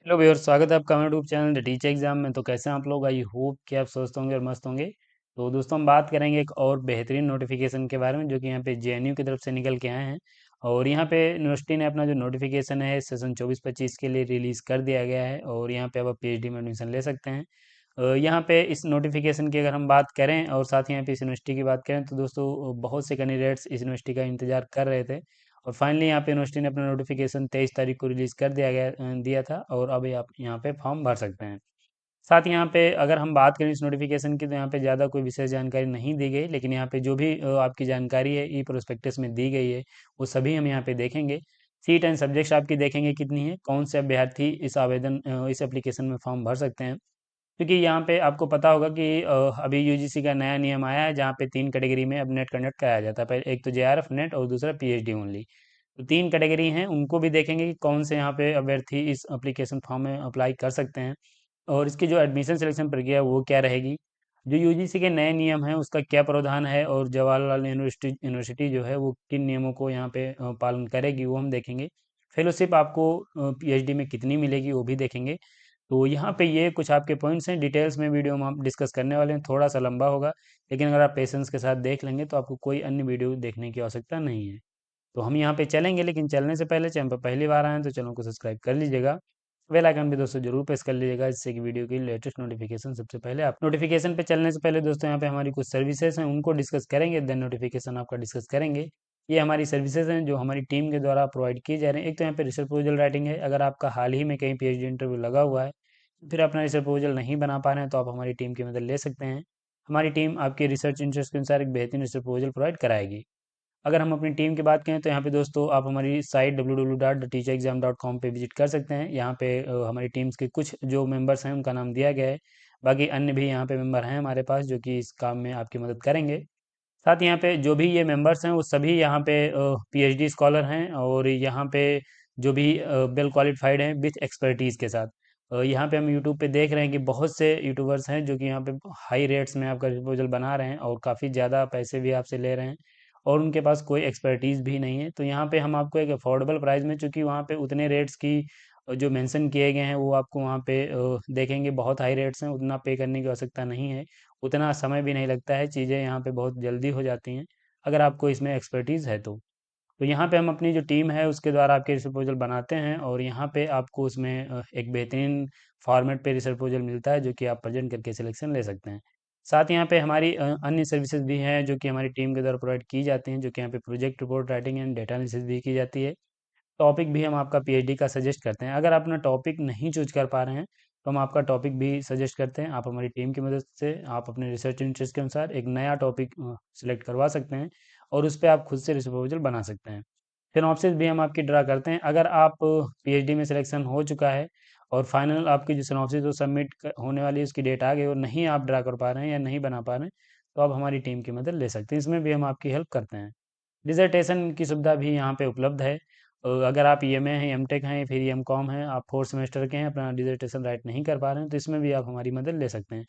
Hello viewers, स्वागत है आपका हमारे YouTube channel the teacher exam में। तो कैसे हैं आप लोग? आई होप कि आप स्वस्थ होंगे और मस्त होंगे। तो दोस्तों, हम बात करेंगे एक और बेहतरीन नोटिफिकेशन के बारे में जो कि यहाँ पे जेएनयू की तरफ से निकल के आए हैं। और यहाँ पे यूनिवर्सिटी ने अपना जो नोटिफिकेशन है सेशन 24-25 के लिए रिलीज़ कर दिया गया है और यहाँ पे अब आप पीएचडी में एडमिशन ले सकते हैं। यहाँ पे इस नोटिफिकेशन की अगर हम बात करें और साथ ही यहाँ पे इस यूनिवर्सिटी की बात करें तो दोस्तों बहुत से कैंडिडेट्स इस यूनिवर्सिटी का इंतजार कर रहे थे। और फाइनली यहाँ पे यूनिवर्सिटी ने अपना नोटिफिकेशन 23 तारीख को रिलीज़ कर दिया था और अभी आप यहाँ पे फॉर्म भर सकते हैं। साथ ही यहाँ पे अगर हम बात करें इस नोटिफिकेशन की तो यहाँ पे ज़्यादा कोई विशेष जानकारी नहीं दी गई, लेकिन यहाँ पे जो भी आपकी जानकारी है ई प्रोस्पेक्टस में दी गई है वो सभी हम यहाँ पे देखेंगे। सीट एंड सब्जेक्ट्स आपकी देखेंगे कितनी है, कौन से अभ्यर्थी इस एप्लीकेशन में फॉर्म भर सकते हैं। क्योंकि यहाँ पे आपको पता होगा कि अभी यूजीसी का नया नियम आया है जहाँ पे 3 कैटेगरी में अब नेट कंडक्ट कराया जाता है। पहले एक तो जेआरएफ नेट और दूसरा पीएचडी ओनली। तो 3 कैटेगरी हैं, उनको भी देखेंगे कि कौन से यहाँ पे अभ्यर्थी इस एप्लीकेशन फॉर्म में अप्लाई कर सकते हैं और इसकी जो एडमिशन सिलेक्शन प्रक्रिया है वो क्या रहेगी। जो यूजीसी के नए नियम हैं उसका क्या प्रावधान है और जवाहरलाल यूनिवर्सिटी यूनिवर्सिटी जो है वो किन नियमों को यहाँ पे पालन करेगी वो हम देखेंगे। फेलोशिप आपको पीएचडी में कितनी मिलेगी वो भी देखेंगे। तो यहाँ पे ये कुछ आपके पॉइंट्स हैं, डिटेल्स में वीडियो में हम डिस्कस करने वाले हैं, थोड़ा सा लंबा होगा। लेकिन अगर आप पेशेंस के साथ देख लेंगे तो आपको कोई अन्य वीडियो देखने की आवश्यकता नहीं है। तो हम यहाँ पे चलेंगे, लेकिन चलने से पहले चैनल पर पहली बार आए हैं तो चैनल को सब्सक्राइब कर लीजिएगा। बेल आइकन भी दोस्तों जरूर प्रेस कर लीजिएगा जिससे कि वीडियो की लेटेस्ट नोटिफिकेशन सबसे पहले आप नोटिफिकेशन पे चलने से पहले दोस्तों यहाँ पे हमारी कुछ सर्विसेज हैं उनको डिस्कस करेंगे, देन नोटिफिकेशन आपका डिस्कस करेंगे। ये हमारी सर्विसेज हैं जो हमारी टीम के द्वारा प्रोवाइड की जा रही हैं। एक तो यहाँ पे रिसर्च प्रपोजल राइटिंग है। अगर आपका हाल ही में कहीं पीएचडी इंटरव्यू लगा हुआ है फिर अपना रिसर्च प्रपोजल नहीं बना पा रहे हैं तो आप हमारी टीम की मदद ले सकते हैं। हमारी टीम आपके रिसर्च इंटरेस्ट के अनुसार एक बेहतरीन रिसर्च प्रपोजल प्रोवाइड कराएगी। अगर हम अपनी टीम की बात करें तो यहाँ पे दोस्तों आप हमारी साइट www.theteacherexam.com पे विजिट कर सकते हैं। यहाँ पे हमारी टीम्स के कुछ जो मेंबर्स हैं उनका नाम दिया गया है। बाकी अन्य भी यहाँ पे मेंबर हैं हमारे पास जो कि इस काम में आपकी मदद करेंगे। साथ ही यहाँ पे जो भी ये मेंबर्स हैं वो सभी यहाँ पे पीएचडी स्कॉलर हैं और यहाँ पे जो भी वेल क्वालिफाइड हैं विथ एक्सपर्टीज़ के साथ। यहाँ पे हम यूट्यूब पे देख रहे हैं कि बहुत से यूट्यूबर्स हैं जो कि यहाँ पे हाई रेट्स में आपका प्रपोजल बना रहे हैं और काफ़ी ज़्यादा पैसे भी आपसे ले रहे हैं और उनके पास कोई एक्सपर्टीज़ भी नहीं है। तो यहाँ पे हम आपको एक अफोर्डेबल प्राइस में, चूँकि वहाँ पे उतने रेट्स की जो मेंशन किए गए हैं वो आपको वहाँ पे देखेंगे बहुत हाई रेट्स हैं, उतना पे करने की आवश्यकता नहीं है। उतना समय भी नहीं लगता है, चीज़ें यहाँ पे बहुत जल्दी हो जाती हैं अगर आपको इसमें एक्सपर्टीज़ है तो। तो यहाँ पे हम अपनी जो टीम है उसके द्वारा आपके रिसर्च प्रपोजल बनाते हैं और यहाँ पे आपको उसमें एक बेहतरीन फॉर्मेट पे रिसर्च प्रपोजल मिलता है जो कि आप प्रेजेंट करके सिलेक्शन ले सकते हैं। साथ यहाँ पे हमारी अन्य सर्विसेज भी हैं जो कि हमारी टीम के द्वारा प्रोवाइड की जाती हैं, जो कि यहाँ पे project report writing and data analysis भी की जाती है। टॉपिक भी हम आपका पीएचडी का सजेस्ट करते हैं। अगर आप अपना टॉपिक नहीं चूज कर पा रहे हैं तो हम आपका टॉपिक भी सजेस्ट करते हैं। आप हमारी टीम की मदद से आप अपने रिसर्च इंटरेस्ट के अनुसार एक नया टॉपिक सिलेक्ट करवा सकते हैं और उस पे आप खुद से रिसर्च प्रपोजल बना सकते हैं। सिनॉप्सिस भी हम आपकी ड्रा करते हैं। अगर आप पीएचडी में सिलेक्शन हो चुका है और फाइनल आपकी जो सिनॉप्सिस वो सबमिट होने वाली है उसकी डेट आ गई और नहीं आप ड्रा कर पा रहे हैं या नहीं बना पा रहे हैं तो आप हमारी टीम की मदद ले सकते हैं। इसमें भी हम आपकी हेल्प करते हैं। डिसर्टेशन की सुविधा भी यहाँ पे उपलब्ध है। अगर आप ईएमए हैं, एमटेक हैं, फिर एमकॉम हैं, आप फोर्थ सेमेस्टर के हैं, अपना डिसर्टेशन राइट नहीं कर पा रहे हैं तो इसमें भी आप हमारी मदद ले सकते हैं।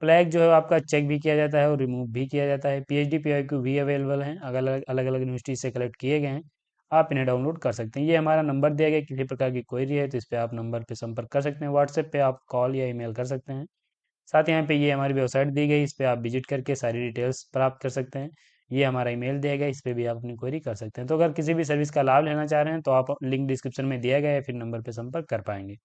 फ्लैग जो है आपका चेक भी किया जाता है और रिमूव भी किया जाता है। पीएचडी पीआईक्यू भी अवेलेबल हैं, अलग अलग यूनिवर्सिटी से कलेक्ट किए गए हैं। आप इन्हें डाउनलोड कर सकते हैं। ये हमारा नंबर दिया गया है, किसी प्रकार की क्वेरी है तो इस पे आप नंबर पे संपर्क कर सकते हैं। व्हाट्सएप पे आप कॉल या ईमेल कर सकते हैं। साथ यहाँ पे ये हमारी वेबसाइट दी गई, इस पे आप विजिट करके सारी डिटेल्स प्राप्त कर सकते हैं। ये हमारा ईमेल दिया गया, इस पे भी आप अपनी क्वेरी कर सकते हैं। तो अगर किसी भी सर्विस का लाभ लेना चाह रहे हैं तो आप लिंक डिस्क्रिप्शन में दिया गया है, फिर नंबर पे संपर्क कर पाएंगे।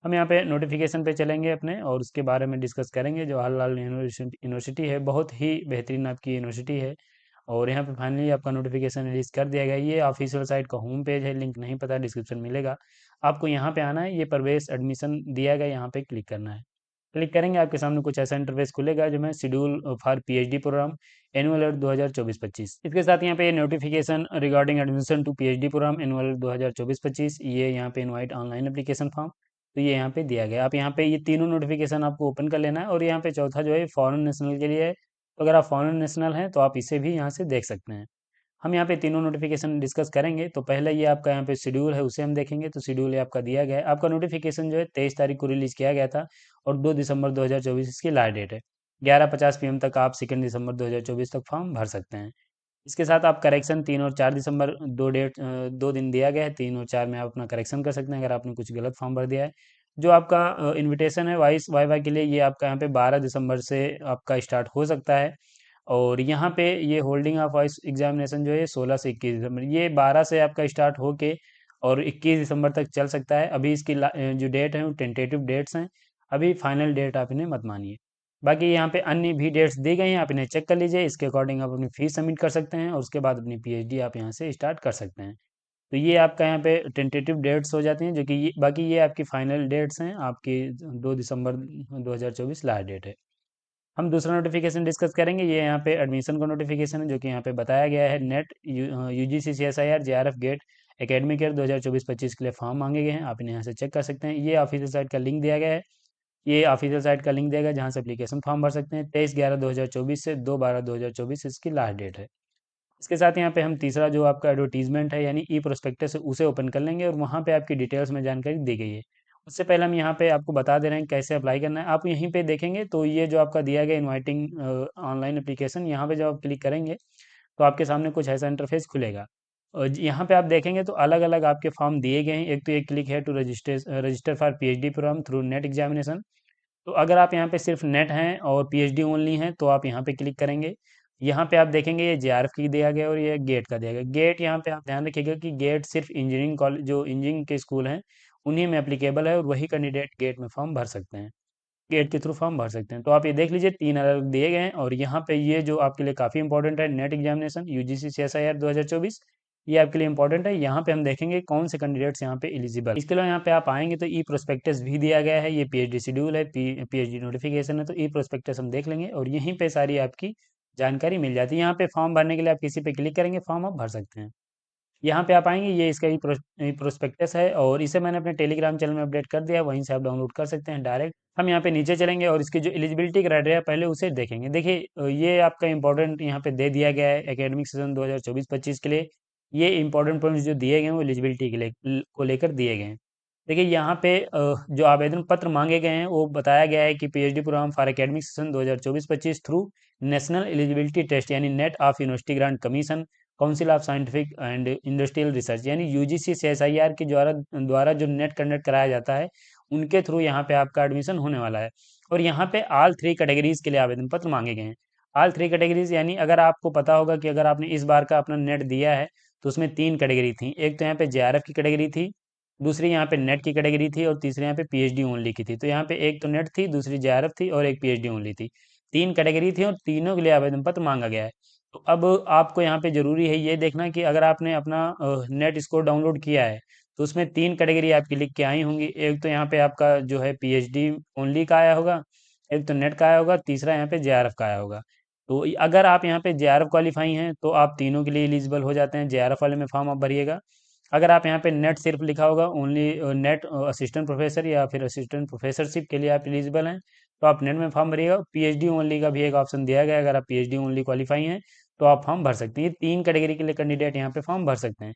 हम यहाँ पे नोटिफिकेशन पे चलेंगे अपने और उसके बारे में डिस्कस करेंगे। जवाहरलाल यूनिवर्सिटी है, बहुत ही बेहतरीन आपकी यूनिवर्सिटी है और यहाँ पे फाइनली आपका नोटिफिकेशन रिलीज कर दिया गया है। ये ऑफिशियल साइट का होम पेज है, लिंक नहीं पता डिस्क्रिप्शन मिलेगा। आपको यहाँ पे आना है, ये प्रवेश एडमिशन दिया गया, यहाँ पे क्लिक करना है। क्लिक करेंगे आपके सामने कुछ ऐसा इंटरफेस खुलेगा जो मैं schedule for PhD program annual 2024-25। इसके साथ यहाँ पे notification regarding admission to PhD program annual 2024-25, ये यहाँ पे इनवाइट ऑनलाइन एप्लीकेशन फॉर्म, तो ये यहाँ पे दिया गया। आप यहाँ पे ये तीनों नोटिफिकेशन आपको ओपन कर लेना है और यहाँ पे चौथा जो है फॉरेन नेशनल के लिए है। तो अगर आप फॉरेन नेशनल हैं तो आप इसे भी यहाँ से देख सकते हैं। हम यहाँ पे तीनों नोटिफिकेशन डिस्कस करेंगे। तो पहले ये आपका यहाँ पे शेड्यूल है उसे हम देखेंगे। तो शेड्यूल ये आपका दिया गया है। आपका नोटिफिकेशन जो है 23 तारीख को रिलीज किया गया था और 2 दिसंबर 2024 इसकी लास्ट डेट है। 11:50 PM तक आप 2 दिसंबर 2024 तक फॉर्म भर सकते हैं। इसके साथ आप करेक्शन 3 और 4 दिसंबर, दो दिन दिया गया है। 3 और 4 में आप अपना करेक्शन कर सकते हैं अगर आपने कुछ गलत फॉर्म भर दिया है। जो आपका इनविटेशन है वाइस वाइवा के लिए, ये आपका यहाँ पे 12 दिसंबर से आपका स्टार्ट हो सकता है। और यहाँ पे ये होल्डिंग ऑफ वॉइस एग्जामिनेशन जो है 16 से 21 दिसंबर, ये 12 से आपका स्टार्ट होके और 21 दिसंबर तक चल सकता है। अभी इसकी जो डेट है वो टेंटेटिव डेट्स हैं, अभी फाइनल डेट आप इन्हें मत मानिए। बाकी यहाँ पे अन्य भी डेट्स दी गई हैं, आप इन्हें चेक कर लीजिए। इसके अकॉर्डिंग आप अपनी फीस सबमिट कर सकते हैं और उसके बाद अपनी पीएचडी आप यहाँ से स्टार्ट कर सकते हैं। तो ये आपका यहाँ पे टेंटेटिव डेट्स हो जाती हैं, जो कि बाकी ये आपकी फाइनल डेट्स हैं, आपकी 2 दिसंबर 2024 लास्ट डेट है। हम दूसरा नोटिफिकेशन डिस्कस करेंगे, ये यहाँ पे एडमिशन का नोटिफिकेशन है, जो कि यहाँ पे बताया गया है। NET UGC CSIR JRF GATE academic year 2024-25 के लिए फॉर्म मांगे गए हैं, आप इन्हें यहाँ से चेक कर सकते हैं। ये ऑफिशियल साइट का लिंक दिया गया है, ये ऑफिशियल साइट का लिंक देगा जहाँ से एप्लीकेशन फॉर्म भर सकते हैं। 23/11/2024 से 2/12/2024 इसकी लास्ट डेट है। इसके साथ यहाँ पे हम तीसरा जो आपका एडवर्टीजमेंट है यानी ई प्रोस्पेक्टस है, उसे ओपन कर लेंगे और वहाँ पे आपकी डिटेल्स में जानकारी दी गई है। उससे पहले हम यहाँ पे आपको बता दे रहे हैं कैसे अप्लाई करना है। आप यहीं पे देखेंगे तो ये जो आपका दिया गया इनवाइटिंग ऑनलाइन एप्लीकेशन, यहाँ पे जब आप क्लिक करेंगे तो आपके सामने कुछ ऐसा इंटरफेस खुलेगा। और यहाँ पे आप देखेंगे तो अलग अलग आपके फॉर्म दिए गए हैं। एक तो एक क्लिक है to register for PhD program through NET examination. तो अगर आप यहाँ पे सिर्फ नेट हैं और पीएचडी ओनली हैं तो आप यहाँ पे क्लिक करेंगे। यहाँ पे आप देखेंगे ये जेआरएफ की दिया गया और ये गेट का दिया गया। गेट यहाँ पे आप ध्यान रखिएगा कि गेट सिर्फ इंजीनियरिंग कॉलेज, जो इंजीनियरिंग के स्कूल हैं उन्हीं में एप्लीकेबल है और वही कैंडिडेट गेट में फॉर्म भर सकते हैं, गेट के थ्रू फॉर्म भर सकते हैं। तो आप ये देख लीजिए 3 अलग दिए गए हैं। और यहाँ पे ये जो आपके लिए काफ़ी इंपॉर्टेंट है, नेट एग्जामिनेशन यूजीसी सीएसआईआर 2024, ये आपके लिए इंपॉर्टेंट है। यहाँ पे हम देखेंगे कौन से कैंडिडेट्स यहाँ पे एलिजिबल। इसके अलावा यहाँ पे आप आएंगे तो ई प्रोस्पेक्टस भी दिया गया है, ये पीएचडी शेड्यूल है, पीएचडी नोटिफिकेशन है, तो ई प्रोस्पेक्टस हम देख लेंगे और यहीं पे सारी आपकी जानकारी मिल जाती है। यहाँ पे फॉर्म भरने के लिए आप किसी पे क्लिक करेंगे, फॉर्म आप भर सकते हैं। यहाँ पे आप आएंगे, ये इसका ई प्रोस्पेक्टस है और इसे मैंने अपने टेलीग्राम चैनल में अपडेट कर दिया है, वहीं से आप डाउनलोड कर सकते हैं डायरेक्ट। हम यहाँ पे नीचे चलेंगे और इसकी जो एलिजिबिलिटी क्राइटेरिया पहले उसे देखेंगे। देखिए ये आपका इंपॉर्टेंट यहाँ पे दे दिया गया है एकेडमिक सीजन 2024-25 के लिए। ये इंपॉर्टेंट पॉइंट्स जो दिए गए हैं वो एलिजिबिलिटी के लिए को लेकर दिए गए हैं। देखिए यहाँ पे जो आवेदन पत्र मांगे गए हैं वो बताया गया है कि PhD program for academic session 2024-25 through national eligibility test यानी NET of University Grant Commission Council of Scientific and Industrial Research यानी यूजीसी सीएसआईआर के द्वारा द्वारा जो नेट कंडक्ट कराया जाता है, उनके थ्रू यहाँ पे आपका एडमिशन होने वाला है। और यहाँ पे ऑल 3 कैटेगरीज के लिए आवेदन पत्र मांगे गए हैं। ऑल 3 कैटेगरीज यानी अगर आपको पता होगा कि अगर आपने इस बार का अपना नेट दिया है तो उसमें 3 कैटेगरी थी। एक तो यहाँ पे जेआरएफ की कैटेगरी थी, दूसरी यहाँ पे नेट की कैटेगरी थी और तीसरी यहाँ पे पीएचडी ओनली की थी। तो यहाँ पे एक तो नेट थी, दूसरी जेआरएफ थी और एक पीएचडी ओनली थी। 3 कैटेगरी थी और तीनों के लिए आवेदन पत्र मांगा गया है। तो अब आपको यहाँ पे ज़रूरी है ये देखना कि अगर आपने अपना नेट स्कोर डाउनलोड किया है तो उसमें 3 कैटेगरी आपकी लिख के आई होंगी। एक तो यहाँ पे आपका जो है पीएचडी ओनली का आया होगा, एक तो नेट का आया होगा, तीसरा यहाँ पे जेआरएफ का आया होगा। तो अगर आप यहाँ पे जेआरएफ क्वालिफाई हैं तो आप तीनों के लिए एलिजिबल हो जाते हैं, जेआरएफ वाले में फॉर्म आप भरिएगा। अगर आप यहाँ पे नेट सिर्फ लिखा होगा ओनली नेट असिस्टेंट प्रोफेसर या फिर असिस्टेंट प्रोफेसरशिप के लिए आप एलिजिबल हैं तो आप नेट में फॉर्म भरिएगा। पीएचडी ओनली का भी एक ऑप्शन दिया गया है, अगर आप पीएचडी ओनली क्वालिफाई हैं तो आप फॉर्म भर सकते हैं। ये 3 कैटेगरी के लिए कैंडिडेट यहाँ पे फॉर्म भर सकते हैं।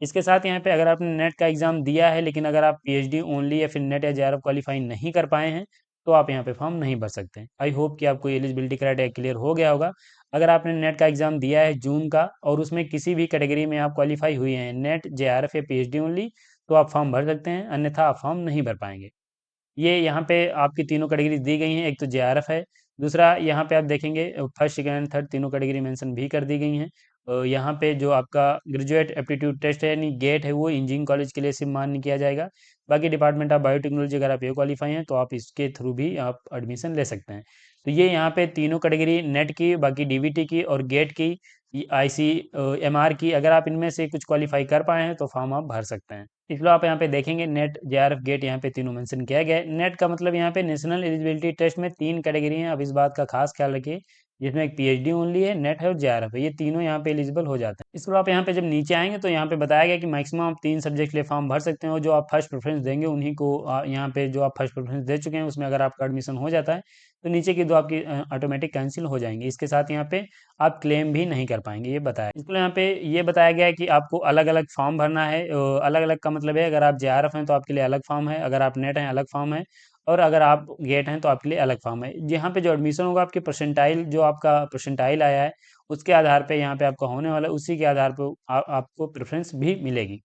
इसके साथ यहाँ पे अगर आपने नेट का एग्जाम दिया है लेकिन अगर आप पीएचडी ओनली या फिर नेट या जेआरएफ क्वालिफाई नहीं कर पाए हैं तो आप यहाँ पे फॉर्म नहीं भर सकते। आई होप कि आपको एलिजिबिलिटी क्राइटेरिया क्लियर हो गया होगा। अगर आपने नेट का एग्जाम दिया है जून का और उसमें किसी भी कैटेगरी में आप क्वालिफाई हुए हैं, नेट जेआरएफ या पीएचडी ओनली, तो आप फॉर्म भर सकते हैं, अन्यथा आप फॉर्म नहीं भर पाएंगे। ये यहाँ पे आपकी तीनों कैटेगरी दी गई हैं, एक तो जेआरएफ है, दूसरा यहाँ पे आप देखेंगे फर्स्ट सेकंड एंड थर्ड तीनों कैटेगरी मेंशन भी कर दी गई हैं। यहाँ पे जो आपका ग्रेजुएट एप्टीट्यूड टेस्ट है यानी गेट है वो इंजीनियरिंग कॉलेज के लिए सिर्फ मान्य किया जाएगा। बाकी डिपार्टमेंट ऑफ बायोटेक्नोलॉजी अगर आप ये क्वालिफाई हैं तो आप इसके थ्रू भी आप एडमिशन ले सकते हैं। तो ये यहाँ पे तीनों कैटेगरी नेट की, बाकी डीवीटी की और गेट की, आईसी एमआर की, अगर आप इनमें से कुछ क्वालिफाई कर पाए हैं तो फॉर्म आप भर सकते हैं। इसलिए आप यहाँ पे देखेंगे नेट जेआरएफ गेट यहाँ पे तीनों मेंशन किया गया है। नेट का मतलब यहाँ पे नेशनल एलिजिबिलिटी टेस्ट में 3 कैटेगरी हैं, अब इस बात का खास ख्याल रखिए, जिसमें एक पीएचडी ओनली है, नेट है और जेआरएफ है, ये तीनों यहाँ पे एलिजिबल हो जाते हैं। इसको आप यहाँ पे जब नीचे आएंगे तो यहाँ पे बताया गया कि मैक्सिमम आप 3 सब्जेक्ट के लिए फॉर्म भर सकते हैं और जो आप फर्स्ट प्रेफरेंस देंगे उन्हीं को यहाँ पे जो आप फर्स्ट प्रेफरेंस दे चुके हैं उसमें अगर आपका एडमिशन हो जाता है तो नीचे की 2 आपकी ऑटोमेटिक कैंसिल हो जाएंगी। इसके साथ यहाँ पे आप क्लेम भी नहीं कर पाएंगे, ये बताया। इसके लिए यहाँ पे ये बताया गया है कि आपको अलग अलग फॉर्म भरना है। अलग अलग का मतलब है अगर आप जेआरएफ हैं तो आपके लिए अलग फॉर्म है, अगर आप नेट हैं अलग फॉर्म है, और अगर आप गेट हैं तो आपके लिए अलग फॉर्म है। यहाँ पे जो एडमिशन होगा आपके परसेंटाइल, जो आपका परसेंटाइल आया है उसके आधार पे यहाँ पे आपका होने वाला है, उसी के आधार पर आपको प्रेफरेंस भी मिलेगी।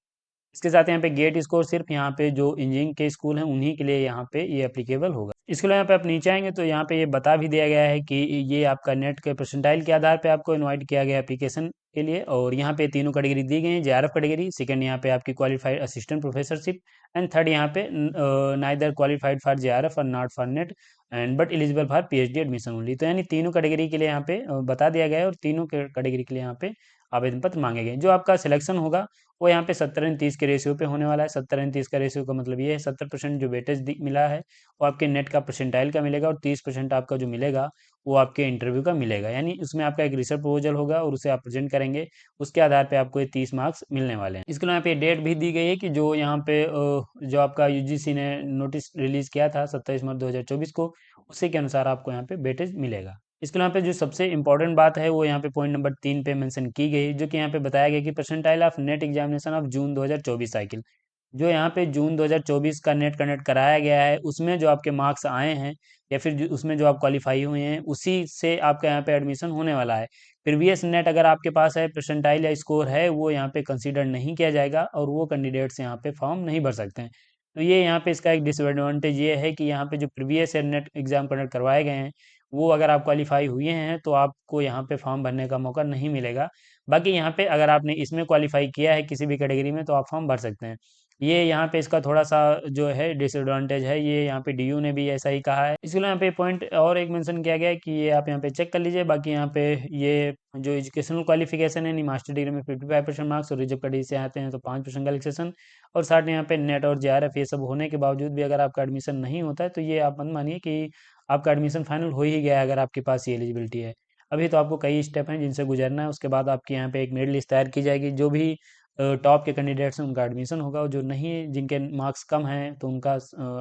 इसके साथ यहाँ पे गेट स्कोर सिर्फ यहाँ पे जो इंजीनियरिंग के स्कूल हैं उन्हीं के लिए यहाँ पे ये एप्लीकेबल होगा। इसके लिए यहाँ पे आप नीचे आएंगे तो यहाँ पे ये बता भी दिया गया है कि ये आपका नेट के परसेंटाइल के आधार पे आपको इनवाइट किया गया एप्लीकेशन के लिए। और यहाँ पे तीनों कैटेगरी दी गई हैं, जेआरएफ कैटेगरी, सेकंड यहाँ पे आपकी qualified assistant professorship, and third यहाँ पे नाइदर क्वालिफाइड फॉर जेआरएफ और not for net and but eligible for PhD admission only. तो यानी तीनों कैटेगरी के लिए यहाँ पे बता दिया गया है, और तीनों कैटेगरी के लिए यहाँ पे आवेदन पत्र मांगे गए। जो आपका सिलेक्शन होगा वो यहाँ पे 70-30 के रेशियो पे होने वाला है। 70-30 का रेशियो का मतलब ये है 70% जो वेटेज मिला है वो आपके नेट का परसेंटाइल का मिलेगा, और 30% आपका जो मिलेगा वो आपके इंटरव्यू का मिलेगा। यानी उसमें आपका एक रिसर्च प्रपोजल होगा और उसे आप प्रेजेंट करेंगे, उसके आधार पे आपको ये 30 मार्क्स मिलने वाले हैं। इसके लिए यहाँ पे डेट भी दी गई है कि जो यहाँ पे जो आपका यूजीसी ने नोटिस रिलीज किया था 27 मार्च 2024 को, उसी के अनुसार आपको यहाँ पे वेटेज मिलेगा। इसके यहाँ पे जो सबसे इंपॉर्टेंट बात है वो यहाँ पे पॉइंट नंबर 3 पे मेंशन की गई, जो कि यहाँ पे बताया गया कि percentile of net examination of June 2024 cycle. जो यहाँ पे जून 2024 का नेट कंडक्ट कराया गया है उसमें जो आपके मार्क्स आए हैं, या फिर उसमें जो आप क्वालिफाई हुए हैं, उसी से आपका यहाँ पे एडमिशन होने वाला है। प्रीवियस नेट अगर आपके पास है, परसेंटाइल या स्कोर है, वो यहाँ पे कंसीडर नहीं किया जाएगा और वो कैंडिडेट्स यहाँ पे फॉर्म नहीं भर सकते हैं। तो ये यहाँ पे इसका एक डिसएडवांटेज ये है कि यहाँ पे जो प्रीवियस नेट एग्जाम कंडक्ट करवाए गए हैं, वो अगर आप क्वालिफाई हुए हैं तो आपको यहाँ पे फॉर्म भरने का मौका नहीं मिलेगा। बाकी यहाँ पे अगर आपने इसमें क्वालिफाई किया है किसी भी कैटेगरी में तो आप फॉर्म भर सकते हैं। ये यहाँ पे इसका थोड़ा सा जो है डिसएडवांटेज है, ये यहाँ पे डीयू ने भी ऐसा ही कहा है। इसके लिए यहाँ पे पॉइंट और एक मेंशन किया गया है कि ये आप यहाँ पे चेक कर लीजिए। बाकी यहाँ पे ये जो एजुकेशनल क्वालिफिकेशन है, नहीं मास्टर डिग्री में 55% मार्क्स, और रिजर्व कैटेगरी से आते हैं तो 5% का रिलैक्सेशन, और साथ में यहाँ पे नेट और जेआरएफ ये सब होने के बावजूद भी अगर आपका एडमिशन नहीं होता है तो ये आप मत मानिए कि आपका एडमिशन फाइनल हो ही गया है अगर आपके पास ये एलिजिबिलिटी है। अभी तो आपको कई स्टेप हैं जिनसे गुजरना है, उसके बाद आपके यहाँ पे एक मेरिट लिस्ट तैयार की जाएगी। जो भी टॉप के कैंडिडेट्स हैं उनका एडमिशन होगा, और जो नहीं, जिनके मार्क्स कम हैं तो उनका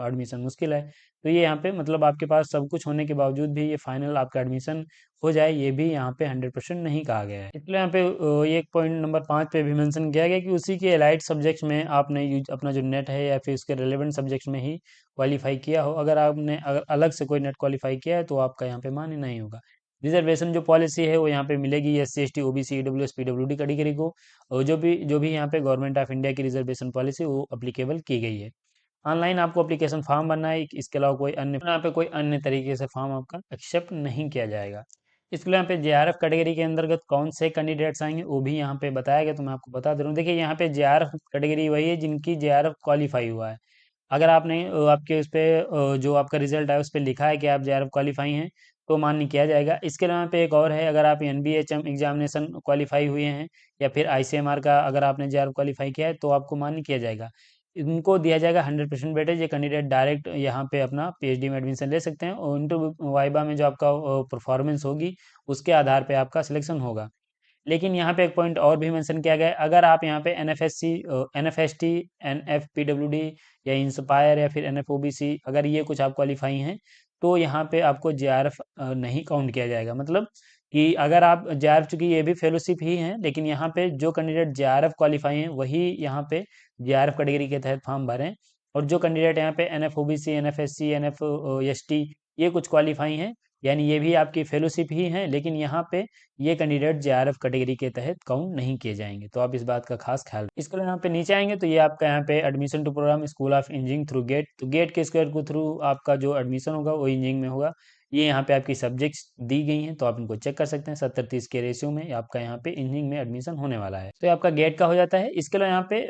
एडमिशन मुश्किल है। तो ये यहाँ पे मतलब आपके पास सब कुछ होने के बावजूद भी ये फाइनल आपका एडमिशन हो जाए, ये भी यहाँ पे 100% नहीं कहा गया है। इसलिए यहाँ पे ये एक पॉइंट नंबर 5 पे भी मेंशन किया गया कि उसी के एलाइड सब्जेक्ट्स में आपने यूज अपना जो नेट है या फिर उसके रिलेवेंट सब्जेक्ट्स में ही क्वालिफाई किया हो। अगर आपने अगर अलग से कोई नेट क्वालिफाई किया है तो आपका यहाँ पे मान्य नहीं होगा। रिजर्वेशन जो पॉलिसी है वो यहाँ पे मिलेगी S C S T OBC EWS PWD category को, और जो भी यहाँ पे गवर्नमेंट ऑफ इंडिया की रिजर्वेशन पॉलिसी वो अप्लीकेबल की गई है। ऑनलाइन आपको एप्लीकेशन फॉर्म भरना है, इसके अलावा कोई अन्य यहाँ पे कोई अन्य तरीके से फॉर्म आपका एक्सेप्ट नहीं किया जाएगा। इसके लिए यहाँ पे जेआरएफ कैटेगरी के अंतर्गत कौन से कैंडिडेट्स आएंगे वो भी यहाँ पे बताया गया, तो मैं आपको बता दे रहा हूँ। देखिए यहाँ पे जेआरएफ कैटेगरी वही है जिनकी जेआरएफ क्वालिफाई हुआ है। अगर आपने आपके उस पे जो आपका रिजल्ट है उस पे लिखा है कि आप जेआरएफ क्वालिफाई हैं तो मान्य किया जाएगा। इसके अलावा पे एक और है, अगर आप एनबीएचएम एग्जामिनेशन क्वालिफाई हुए हैं या फिर आईसीएमआर का अगर आपने जेआरएफ क्वालिफाई किया है तो आपको मान्य किया जाएगा। इनको दिया जाएगा 100% वेटेज। ये कैंडिडेट डायरेक्ट यहाँ पे अपना पीएचडी में एडमिशन ले सकते हैं, और इंटरव्यू वाइबा में जो आपका परफॉर्मेंस होगी उसके आधार पे आपका सिलेक्शन होगा। लेकिन यहाँ पे एक पॉइंट और भी मेंशन किया गया है, अगर आप यहाँ पे एनएफएससी, एनएफएसटी, एनएफपीडब्ल्यूडी या इंस्पायर या फिर एनएफओबीसी अगर ये कुछ आप क्वालिफाई हैं तो यहाँ पे आपको जेआरएफ नहीं काउंट किया जाएगा। मतलब कि अगर आप जेआरएफ, चूंकि ये भी फेलोशिप ही है, लेकिन यहाँ पे जो कैंडिडेट जेआरएफ क्वालिफाई हैं वही यहाँ पे जेआरएफ कैटेगरी के तहत फॉर्म भरें, और जो कैंडिडेट यहाँ पे एनएफओबीसी, एनएफएससी, एनएफएसटी ये कुछ क्वालिफाई हैं, यानी ये भी आपकी फेलोशिप ही है, लेकिन यहाँ पे ये कैंडिडेट जेआरएफ कैटेगरी के तहत काउंट नहीं किए जाएंगे। तो आप इस बात का खास ख्याल रखें। इसके लिए यहाँ पे नीचे आएंगे तो ये आपका यहाँ पे admission to program school of engineering through GATE, तो गेट के स्क्वायर के थ्रू आपका जो एडमिशन होगा वो इंजीनियरिंग में होगा। ये यहाँ पे आपकी सब्जेक्ट्स दी गई हैं तो आप इनको चेक कर सकते हैं। 70-30 के रेशियो में आपका यहाँ पे इंजीनियरिंग में एडमिशन होने वाला है, तो ये आपका गेट का हो जाता है। इसके लिए यहाँ पे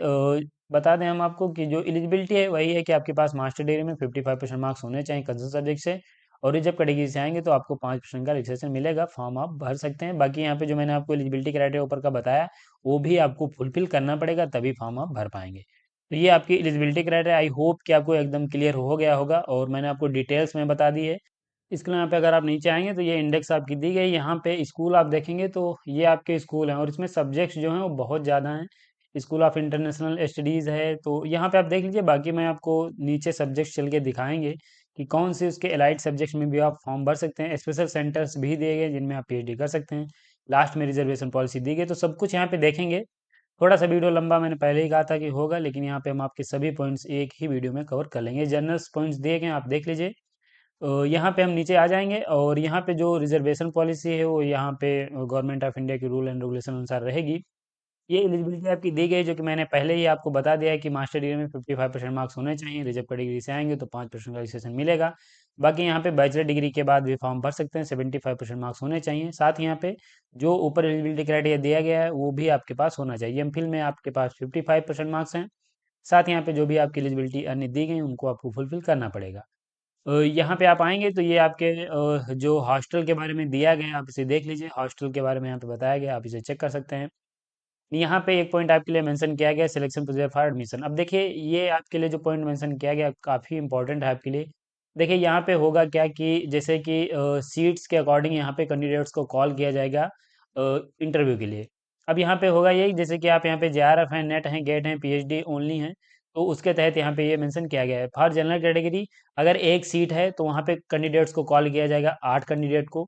बता दें हम आपको कि जो एलिजिबिलिटी है वही है कि आपके पास मास्टर डिग्री में 55% मार्क्स होने चाहिए कंसर्न सब्जेक्ट से, और रिजर्व कैटेगरी से आएंगे तो आपको 5% का रिलैक्सेशन मिलेगा, फॉर्म आप भर सकते हैं। बाकी यहाँ पे जो मैंने आपको एलिजिबिलिटी क्राइटेरिया ऊपर का बताया वो भी आपको फुलफिल करना पड़ेगा, तभी फॉर्म आप भर पाएंगे। तो ये आपकी एलिजिबिलिटी क्राइटेरिया, आई होप कि आपको एकदम क्लियर हो गया होगा और मैंने आपको डिटेल्स में बता दी है। इसके लिए यहाँ पे अगर आप नीचे आएंगे तो ये इंडेक्स आपकी दी गई, यहाँ पे स्कूल आप देखेंगे तो ये आपके स्कूल हैं, और इसमें सब्जेक्ट्स जो हैं वो बहुत ज़्यादा हैं। स्कूल ऑफ इंटरनेशनल स्टडीज़ है, तो यहाँ पे आप देख लीजिए। बाकी मैं आपको नीचे सब्जेक्ट्स चल के दिखाएंगे कि कौन से उसके एलाइड सब्जेक्ट्स में भी आप फॉर्म भर सकते हैं। स्पेशल सेंटर्स भी दिए गए जिनमें आप पीएचडी कर सकते हैं। लास्ट में रिजर्वेशन पॉलिसी दी गई, तो सब कुछ यहाँ पे देखेंगे। थोड़ा सा वीडियो लंबा मैंने पहले ही कहा था कि होगा, लेकिन यहाँ पे हम आपके सभी पॉइंट्स एक ही वीडियो में कवर कर लेंगे। जनरल पॉइंट्स दिए गए आप देख लीजिए। यहाँ पे हम नीचे आ जाएंगे, और यहाँ पे जो रिजर्वेशन पॉलिसी है वो यहाँ पे गवर्नमेंट ऑफ इंडिया की रूल एंड रेगुलेशन अनुसार रहेगी। ये एलिजिबिलिटी आपकी दी गई है, जो कि मैंने पहले ही आपको बता दिया है कि मास्टर डिग्री में 55% मार्क्स होने चाहिए। रिजर्व कैटेगरी से आएंगे तो 5% का रिलेक्सेशन मिलेगा। बाकी यहाँ पे बैचलर डिग्री के बाद भी फॉर्म भर सकते हैं, 75% मार्क्स होने चाहिए। साथ ही यहाँ पे जो ऊपर एलिजिबिलिटी क्राइटेरिया दिया गया है वो भी आपके पास होना चाहिए। एमफिल में आपके पास 55% मार्क्स हैं। साथ ही यहाँ पे जो भी आपकी एलिजिबिलिटी अन्य दी गई उनको आपको फुलफिल करना पड़ेगा। यहाँ पे आप आएंगे तो ये आपके जो हॉस्टल के बारे में दिया गया है, आप इसे देख लीजिए। हॉस्टल के बारे में यहाँ पे बताया गया, आप इसे चेक कर सकते हैं। यहाँ पे एक पॉइंट आपके लिए मेंशन किया गया, सिलेक्शन प्रोसीजर फॉर एडमिशन। अब देखिए, ये आपके लिए जो पॉइंट मेंशन किया गया काफ़ी इंपॉर्टेंट है आपके लिए। देखिए यहाँ पे होगा क्या कि जैसे कि सीट्स के अकॉर्डिंग यहाँ पे कैंडिडेट्स को कॉल किया जाएगा इंटरव्यू के लिए। अब यहाँ पे होगा यही, जैसे कि आप यहाँ पे जेआरएफ हैं, नेट हैं, गेट हैं, पीएचडी ओनली हैं, तो उसके तहत यहाँ पे ये मेंशन किया गया है। फॉर जनरल कैटेगरी अगर एक सीट है तो वहाँ पे कैंडिडेट्स को कॉल किया जाएगा 8 कैंडिडेट को।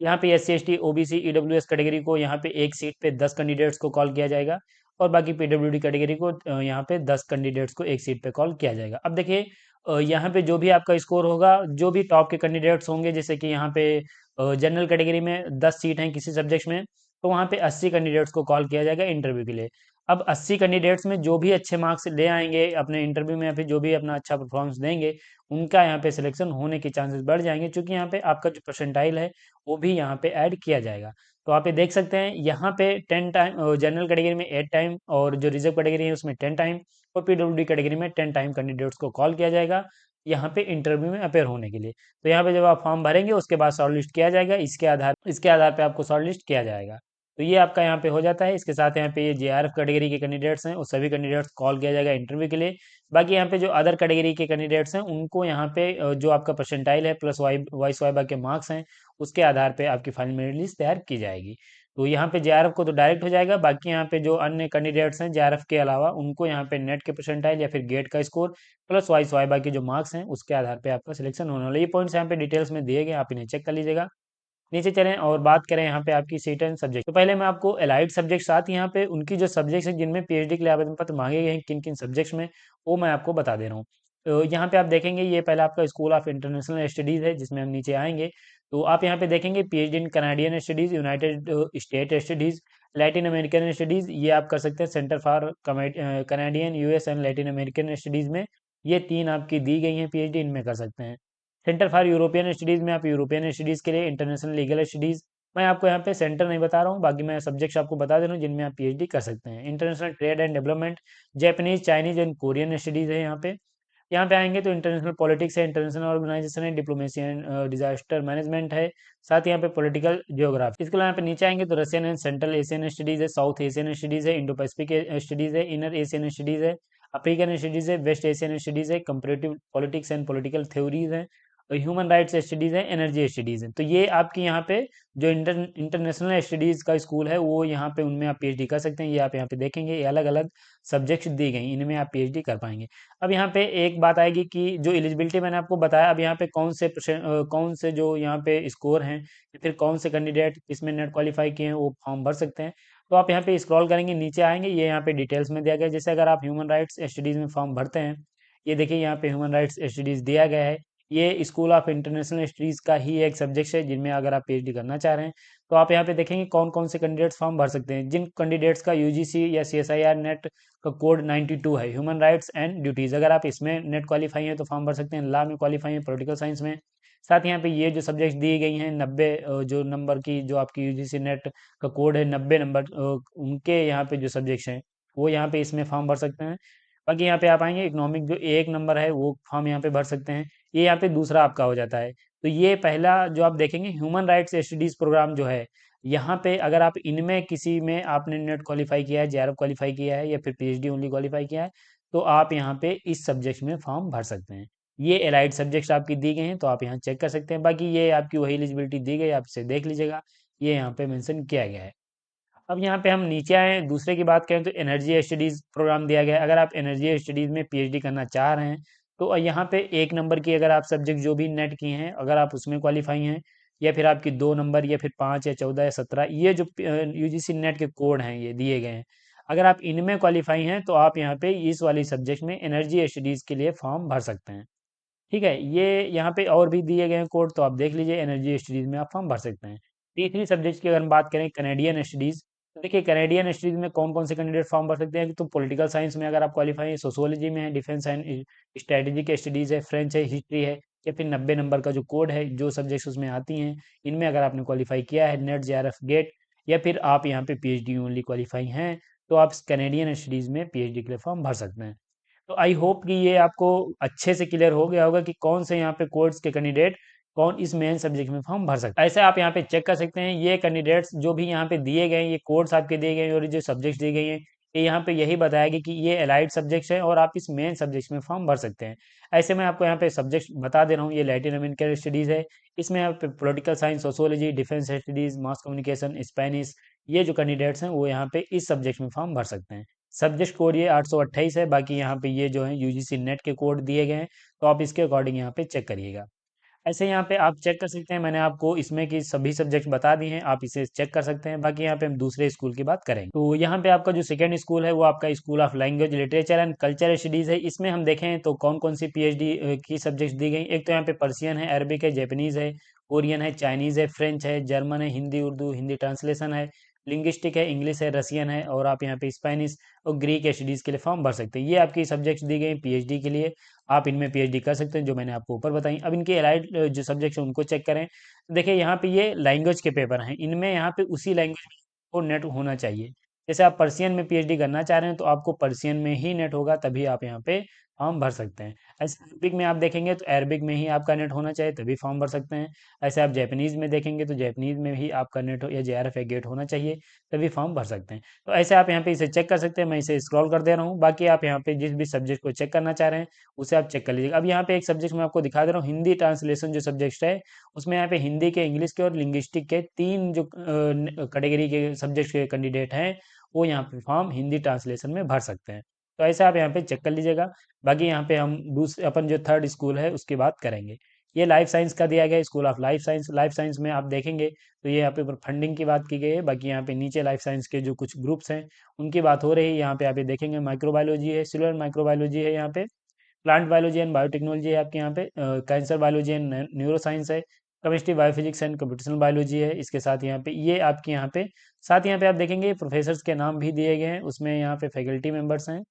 यहाँ पे S C S T O B C E W S category को यहाँ पे एक सीट पे 10 कैंडिडेट्स को कॉल किया जाएगा। और बाकी पीडब्ल्यूडी कैटेगरी को यहाँ पे 10 कैंडिडेट्स को एक सीट पे कॉल किया जाएगा। अब देखिए यहाँ पे जो भी आपका स्कोर होगा, जो भी टॉप के कैंडिडेट्स होंगे, जैसे कि यहाँ पे जनरल कैटेगरी में 10 सीट हैं किसी सब्जेक्ट में, तो वहाँ पे 80 कैंडिडेट्स को कॉल किया जाएगा इंटरव्यू के लिए। अब 80 कैंडिडेट्स में जो भी अच्छे मार्क्स ले आएंगे अपने इंटरव्यू में, या फिर जो भी अपना अच्छा परफॉर्मेंस देंगे, उनका यहाँ पे सिलेक्शन होने के चांसेस बढ़ जाएंगे, क्योंकि यहाँ पे आपका जो परसेंटाइल है वो भी यहाँ पे ऐड किया जाएगा। तो आप ये देख सकते हैं यहाँ पे 10 टाइम जनरल कैटेगरी में 8 टाइम, और जो रिजर्व कैटेगरी है उसमें 10 टाइम, और पीडब्ल्यूडी कैटेगरी में 10 टाइम कैंडिडेट्स को कॉल किया जाएगा यहाँ पे इंटरव्यू में अपेयर होने के लिए। तो यहाँ पे जब आप फॉर्म भरेंगे उसके बाद शॉर्ट लिस्ट किया जाएगा, इसके आधार पे आपको शॉर्ट लिस्ट किया जाएगा। तो ये आपका यहाँ पे हो जाता है। इसके साथ यहाँ पे ये जेआरएफ कैटेगरी के कैंडिडेट्स हैं, उस सभी कैंडिडेट्स कॉल किया जाएगा इंटरव्यू के लिए। बाकी यहाँ पे जो अदर कैटेगरी के कैंडिडेट्स हैं उनको यहाँ पे जो आपका परसेंटाइल है प्लस वाइस वाइबा के मार्क्स हैं, उसके आधार पे आपकी फाइनल मेरिट लिस्ट तैयार की जाएगी। तो यहाँ पे जेआरएफ को तो डायरेक्ट हो जाएगा। बाकी यहाँ पे जो अन्य कैंडिडेट्स हैं जेआरएफ के अलावा, उनको यहाँ पे नेट के परसेंटाइल या फिर गेट का स्कोर प्लस वाइस वाइबा के जो मार्क्स हैं उसके आधार पे आपका सिलेक्शन होने वाला है। ये पॉइंट्स यहाँ पे डिटेल्स में दिए गए, आप इन्हें चेक कर लीजिएगा। नीचे चलें और बात करें यहाँ पे आपकी सीट एंड सब्जेक्ट। तो पहले मैं आपको एलाइड सब्जेक्ट, साथ ही यहाँ पे उनकी जो सब्जेक्ट्स हैं जिनमें पीएचडी के लिए आवेदन पत्र मांगे गए हैं किन किन सब्जेक्ट्स में, वो मैं आपको बता दे रहा हूँ। तो यहाँ पे आप देखेंगे ये पहला आपका स्कूल ऑफ इंटरनेशनल स्टडीज़ है, जिसमें हम नीचे आएंगे तो आप यहाँ पे देखेंगे PhD in Canadian studies, United state studies, Latin American studies, ये आप कर सकते हैं centre for Canadian US and Latin American studies में। ये 3 आपकी दी गई हैं पीएचडी, इनमें कर सकते हैं। सेंटर फॉर यूरोपियन स्टडीज़ में आप यूरोपियन स्टडीज़ के लिए, इंटरनेशनल लीगल स्टडीज़, मैं आपको यहाँ पे सेंटर नहीं बता रहा हूँ, बाकी मैं सब्जेक्ट्स आपको बता दे रहा हूँ जिनमें आप पीएचडी कर सकते हैं। International trade and development, Japanese, Chinese and Korean studies है यहाँ पे। यहाँ पे आएंगे तो इंटरनेशनल पॉलिटिक्स है, इंटरनेशनल ऑर्गेनाइजेशन है, डिप्लोमेसी एंड डिजास्टर मैनेजमेंट है, साथ ही यहाँ पे पॉलिटिकल जियोग्राफी। इसके अलावा यहाँ पे नीचे आएंगे तो Russian and central Asian studies है, साउथ एशियन स्टडीज़ है, इंडो पैसिफिक स्टडीज़ है, इनर एशियन स्टडीज़ है, अफ्रीकन स्टडीज़ है, वेस्ट एशियन स्टडीज़ है, comparative politics and political theories है, ह्यूमन राइट्स स्टडीज़ है, एनर्जी स्टडीज़ है। तो ये आपकी यहाँ पे जो इंटरनेशनल स्टडीज़ का स्कूल है वो यहाँ पे उनमें आप पीएचडी कर सकते हैं। ये आप यहाँ पे देखेंगे, ये अलग अलग सब्जेक्ट्स दी गई, इनमें आप पीएचडी कर पाएंगे। अब यहाँ पे एक बात आएगी कि जो एलिजिबिलिटी मैंने आपको बताया, अब यहाँ पे कौन से जो यहाँ पे स्कोर हैं, या फिर कौन से कैंडिडेट इसमें नेट क्वालिफाई किए हैं वो फॉर्म भर सकते हैं। तो आप यहाँ पे स्क्रॉल करेंगे, नीचे आएंगे, ये यहाँ पे डिटेल्स में दिया गया है। जैसे अगर आप ह्यूमन राइट्स स्टडीज़ में फॉर्म भरते हैं, ये देखिए यहाँ पे ह्यूमन राइट्स स्टडीज़ दिया गया है। ये स्कूल ऑफ इंटरनेशनल स्टडीज़ का ही एक सब्जेक्ट है जिनमें अगर आप पीएचडी करना चाह रहे हैं, तो आप यहाँ पे देखेंगे कौन कौन से कैंडिडेट्स फॉर्म भर सकते हैं। जिन कैंडिडेट्स का यूजीसी या सीएसआईआर नेट का कोड 92 है, ह्यूमन राइट्स एंड ड्यूटीज़, अगर आप इसमें नेट क्वालिफाई हैं तो फॉर्म भर सकते हैं। लॉ में क्वालिफाई हैं, पॉलिटिकल साइंस में। साथ ही यहाँ पे ये जो सब्जेक्ट दी गई हैं 90 जो नंबर की, जो आपकी यूजीसी नेट का कोड है 90 नंबर, उनके यहाँ पे जो सब्जेक्ट्स हैं वो यहाँ पे इसमें फॉर्म भर सकते हैं। बाकी यहाँ पे आप आएंगे, इकोनॉमिक जो 1 नंबर है वो फॉर्म यहाँ पे भर सकते हैं। ये यहाँ पे दूसरा आपका हो जाता है। तो ये पहला जो आप देखेंगे ह्यूमन राइट्स स्टडीज़ प्रोग्राम जो है, यहाँ पे अगर आप इनमें किसी में आपने नेट क्वालिफाई किया है, जेआरएफ क्वालिफाई किया है, या फिर पीएचडी ओनली क्वालिफाई किया है, तो आप यहाँ पे इस सब्जेक्ट में फॉर्म भर सकते हैं। ये एलाइड सब्जेक्ट्स आपकी दी गई हैं, तो आप यहाँ चेक कर सकते हैं। बाकी ये आपकी वही एलिजिबिलिटी दी गई, आप इसे देख लीजिएगा, ये यहाँ पे मेंशन किया गया है। अब यहाँ पे हम नीचे आए, दूसरे की बात करें तो एनर्जी स्टडीज़ प्रोग्राम दिया गया है। अगर आप एनर्जी स्टडीज़ में पीएचडी करना चाह रहे हैं, तो यहाँ पे 1 नंबर की अगर आप सब्जेक्ट जो भी नेट की हैं, अगर आप उसमें क्वालिफाई हैं, या फिर आपकी 2 नंबर, या फिर 5 या 14 या 17, ये जो यूजीसी नेट के कोड हैं ये दिए गए हैं, अगर आप इनमें क्वालिफाई हैं तो आप यहाँ पे इस वाली सब्जेक्ट में एनर्जी स्टडीज़ के लिए फॉर्म भर सकते हैं। ठीक है, ये यहाँ पे और भी दिए गए हैं कोड, तो आप देख लीजिए, एनर्जी स्टडीज़ में आप फॉर्म भर सकते हैं। तीसरी सब्जेक्ट की अगर हम बात करें, कनेडियन स्टडीज़, देखिए कैनेडियन स्टडीज में कौन कौन से कैंडिडेट फॉर्म भर सकते हैं, तो पॉलिटिकल साइंस में अगर आप क्वालिफाई हैं, सोशोलॉजी में है, डिफेंस एंड स्ट्रेटेजिक स्टडीज है, फ्रेंच है, हिस्ट्री है, या फिर 90 नंबर का जो कोड है, जो सब्जेक्ट्स उसमें आती हैं, इनमें अगर आपने क्वालिफाई किया है, नेट जेआरएफ गेट, या फिर आप यहाँ पे पीएचडी ओनली क्वालिफाई हैं, तो आप कैनेडियन स्टडीज में पीएचडी के लिए फॉर्म भर सकते हैं। तो आई होप कि ये आपको अच्छे से क्लियर हो गया होगा कि कौन से यहाँ पे कोर्स के कैंडिडेट कौन इस मेन सब्जेक्ट में फॉर्म भर सकता है। ऐसे आप यहाँ पे चेक कर सकते हैं, ये कैंडिडेट्स जो भी यहाँ पे दिए गए हैं, ये कोर्स आपके दिए गए हैं और ये जो सब्जेक्ट्स दिए गए हैं, ये यहाँ पे यही बताया गया कि ये एलाइड सब्जेक्ट्स हैं और आप इस मेन सब्जेक्ट्स में फॉर्म भर सकते हैं। ऐसे मैं आपको यहाँ पे सब्जेक्ट्स बता दे रहा हूँ, ये लैटिन अमेरिकन स्टडीज़ है, इसमें आप political science, sociology, defence studies, mass communication, Spanish, ये जो कैंडिडेट्स हैं वो यहाँ पे इस सब्जेक्ट में फॉर्म भर सकते हैं। सब्जेक्ट कोड ये 828 है, बाकी यहाँ पे ये जो है यूजीसी नेट के कोड दिए गए हैं, तो आप इसके अकॉर्डिंग यहाँ पे चेक करिएगा। ऐसे यहाँ पे आप चेक कर सकते हैं, मैंने आपको इसमें की सभी सब्जेक्ट बता दिए हैं, आप इसे चेक कर सकते हैं। बाकी यहाँ पे हम दूसरे स्कूल की बात करेंगे। तो यहाँ पे आपका जो सेकंड स्कूल है वो आपका school of language literature and culture studies है। इसमें हम देखें तो कौन कौन सी पीएचडी की सब्जेक्ट दी गई, एक तो यहाँ पे पर्सियन है, अरबिक है, जैपनीज है, कोरियन है, चाइनीज है, फ्रेंच है, जर्मन है, हिंदी उर्दू हिंदी ट्रांसलेशन है, लिंग्विस्टिक है, इंग्लिश है, रसियन है, और आप यहाँ पे स्पेनिश और ग्रीक स्टडीज के लिए फॉर्म भर सकते हैं। ये आपकी सब्जेक्ट्स दी गई पीएचडी के लिए, आप इनमें पीएचडी कर सकते हैं, जो मैंने आपको ऊपर बताई। अब इनके एलाइड जो सब्जेक्ट्स हैं उनको चेक करें, तो देखिए यहाँ पे ये लैंग्वेज के पेपर हैं, इनमें यहाँ पे उसी लैंग्वेज को नेट होना चाहिए। जैसे आप पर्सियन में पीएचडी करना चाह रहे हैं तो आपको पर्सियन में ही नेट होगा, तभी आप यहाँ पे फॉर्म भर सकते हैं। ऐसे अरबिक में आप देखेंगे तो अरबिक में ही आपका नेट होना चाहिए, तभी फॉर्म भर सकते हैं। ऐसे आप जैपनीज़ में देखेंगे तो जैपनीज़ में भी आपका नेट या जेआरएफ या गेट होना चाहिए, तभी फॉर्म भर सकते हैं। तो ऐसे आप यहाँ पे इसे चेक कर सकते हैं, मैं इसे स्क्रॉल कर दे रहा हूँ। बाकी आप यहाँ पे जिस भी सब्जेक्ट को चेक करना चाह रहे हैं उसे आप चेक कर लीजिएगा। अब यहाँ पे एक सब्जेक्ट मैं आपको दिखा दे रहा हूँ, हिंदी ट्रांसलेशन जो सब्जेक्ट है, उसमें यहाँ पे हिंदी के, इंग्लिश के और लिंग्विस्टिक के 3 जो कैटेगरी के सब्जेक्ट के कैंडिडेट हैं, वो यहाँ पे फॉर्म हिंदी ट्रांसलेशन में भर सकते हैं। तो ऐसे आप यहाँ पे चेक कर लीजिएगा। बाकी यहाँ पे हम दूसरे अपन जो थर्ड स्कूल है उसकी बात करेंगे। ये लाइफ साइंस का दिया गया है, school of life science. Life science में आप देखेंगे तो ये यहाँ पे ऊपर फंडिंग की बात की गई है, बाकी यहाँ पे नीचे लाइफ साइंस के जो कुछ ग्रुप्स हैं उनकी बात हो रही है। यहाँ पे आप ये देखेंगे माइक्रोबायोलॉजी है, सेलुलर माइक्रोबायोलॉजी है, यहाँ पे प्लांट बायोलॉजी एंड बायोटेक्नोलॉजी है आपके यहाँ पे, cancer biology and neuro science है, chemistry biophysics and computational biology है। इसके साथ यहाँ पे ये आपके यहाँ पे साथ यहाँ पे आप देखेंगे प्रोफेसर्स के नाम भी दिए गए हैं, उसमें यहाँ पे फैकल्टी मेंबर्स हैं,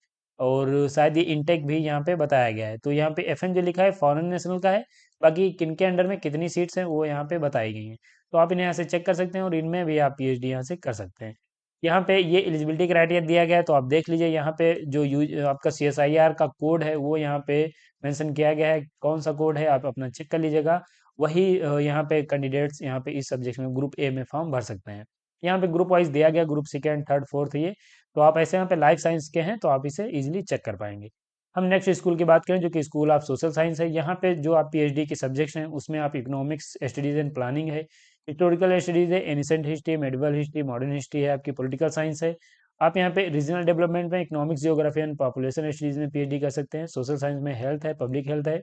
और शायद ये इनटेक भी यहाँ पे बताया गया है। तो यहाँ पे एफएन जो लिखा है फॉरेन नेशनल का है, बाकी किन के अंडर में कितनी सीट्स हैं वो यहाँ पे बताई गई हैं। तो आप इन्हें यहाँ से चेक कर सकते हैं और इनमें भी आप पीएचडी यहाँ से कर सकते हैं। यहाँ पे ये एलिजिबिलिटी क्राइटेरिया दिया गया है, तो आप देख लीजिए यहाँ पे जो यूज आपका सीएसआईआर का कोड है वो यहाँ पे मेंशन किया गया है। कौन सा कोड है आप अपना चेक कर लीजिएगा। वही यहाँ पे कैंडिडेट्स यहाँ पे इस सब्जेक्ट में ग्रुप ए में फॉर्म भर सकते हैं। यहाँ पे ग्रुप वाइज दिया गया, ग्रुप सेकेंड थर्ड फोर्थ ये। तो आप ऐसे यहाँ पे लाइफ साइंस के हैं तो आप इसे इजीली चेक कर पाएंगे। हम नेक्स्ट स्कूल की बात करें जो कि स्कूल ऑफ सोशल साइंस है। यहाँ पे जो आप पीएचडी के सब्जेक्ट्स हैं उसमें आप इकोनॉमिक्स स्टडीज एंड प्लानिंग है, हिस्टोरिकल स्टडीज है, ancient history, medieval history, modern history है, आपकी पॉलिटिकल साइंस है। आप यहाँ पे रीजनल डेवलपमेंट में economics, geography and population studies में पीएचडी कर सकते हैं। सोशल साइंस में हेल्थ है, पब्लिक हेल्थ है,